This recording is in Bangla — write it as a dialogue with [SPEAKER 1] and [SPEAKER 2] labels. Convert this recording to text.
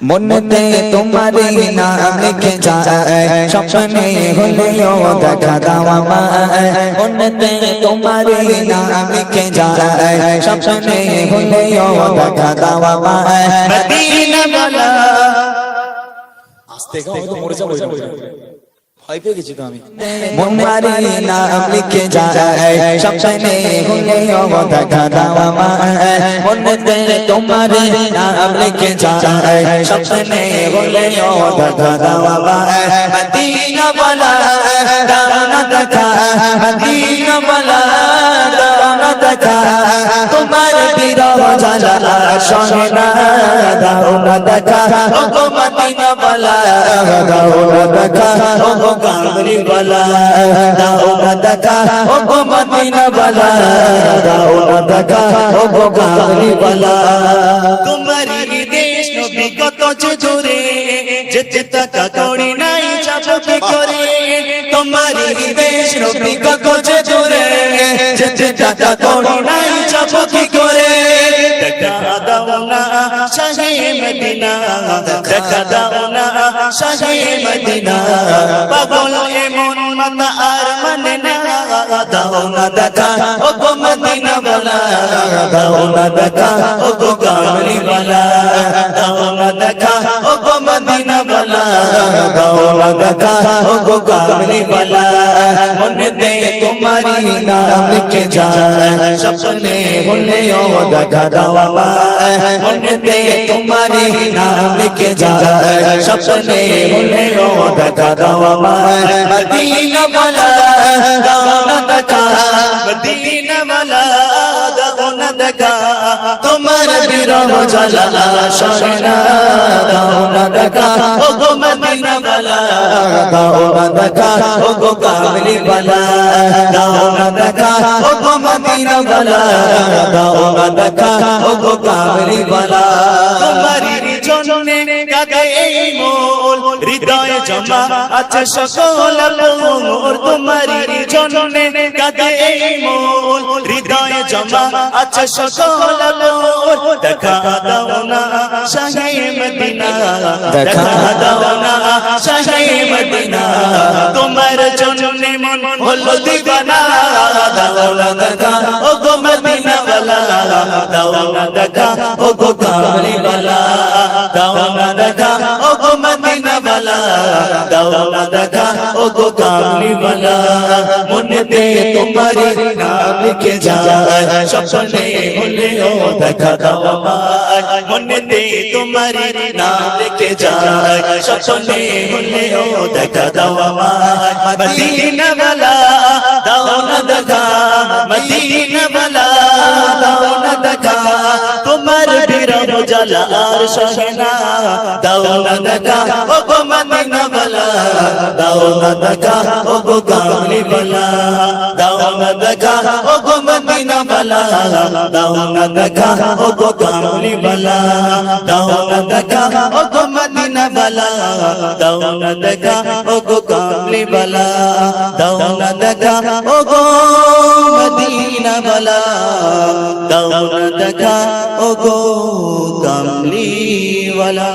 [SPEAKER 1] মনেতে তোমারি নাম লিখে যায় স্বপ্নে হলেও দেখা দাও আমায় মনেতে তোমারি নাম লিখে যায় স্বপ্নে হলেও দেখা দাও আমায় মদিনা वाला আস্তে গাও তো মরে যাবো ভয় পেয়ে গেছি তো আমি তোমারি নাম লিখে যায় স্বপ্নে হলেও দেখা দাও আমায় মনেতে তোমারি নাম লিখে যায় স্বপ্নে হলেও দেখা দাও আমায় মদিনা वाला দাও না দেখা মদিনা वाला দাও না দেখা তোমার বিরহ জ্বালা সহে না দাও না দেখা ও মদিনা वाला দাও না দেখা ও কামলি वाला দাও না দেখা ও মদিনা वाला দাও না দেখা ও কামলি वाला
[SPEAKER 2] তোমারি দেশ নবী কত জোরে যেতে টাকা করি নাই যাবো কি করে তোমারি দেশ নবী কত জোরে যেতে টাকা করি নাই যাবো কি করে দেখা দাও না শাহে মদিনা দেখা দাও না শাহে মদিনা পাগল এমন মাতা আর মানে না দাও না দেখা ও মদিনা वाला দাও না দেখা ও কামলি वाला দাও না দেখা ও মদিনা वाला দাও না দেখা ও কামলি वाला মনে দে তোমারি নাম লিখে যায় স্বপ্নে হলেও দেখা দাও আমায় মনে দে তোমারি নাম লিখে যায় স্বপ্নে হলেও দেখা দাও আমায় মদিনা वाला দাও না দেখা মদিনা वाला দাও না দেখা তোমার বিরহ জ্বালা সহে না দাও না দেখা ও মদিনা वाला দাও না দেখা ও কামলি वाला দাও না দেখা ও মদিনা वाला দাও না দেখা ও কামলি वाला তোমারি জন্যে কাঁদে এই মন হৃদয়ে জমা আছে সকল মোর তোমারি জন্যে কাঁদে এই মন হৃদয়ে জমা আছে সকল মোর দেখা দাও না শাহে মদিনা দেখা দাও না শাহে মদিনা তোমার জন্যে মন হলো দিবানা দাও না দেখা ও মদিনা वाला দাও না দেখা ও কামলি वाला দাও না দেখা ও মদিনা वाला দাও না দেখা ও কামলি वाला মনে দে তোমারি নাম লিখে যায় স্বপ্নে হলেও দেখা দাও আমায় মনে দে তোমারি নাম লিখে যায় স্বপ্নে হলেও দেখা দাও আমায় মদিনা वाला দাও না দেখা মদিনা वाला দাও না দেখা তোমার বিরহ জ্বালা আর সহে না দাও না দেখা ও মদিনা वाला দাও না দেখা ও কামলি वाला দাও না দেখা ও মদিনা वाला দাও না দেখা ও কামলি वाला দাও না দেখা ও মদিনা वाला দাও না দেখা ও কামলি वाला দাও না দেখা ও মদিনা वाला দাও না দেখা ও কামলি वाला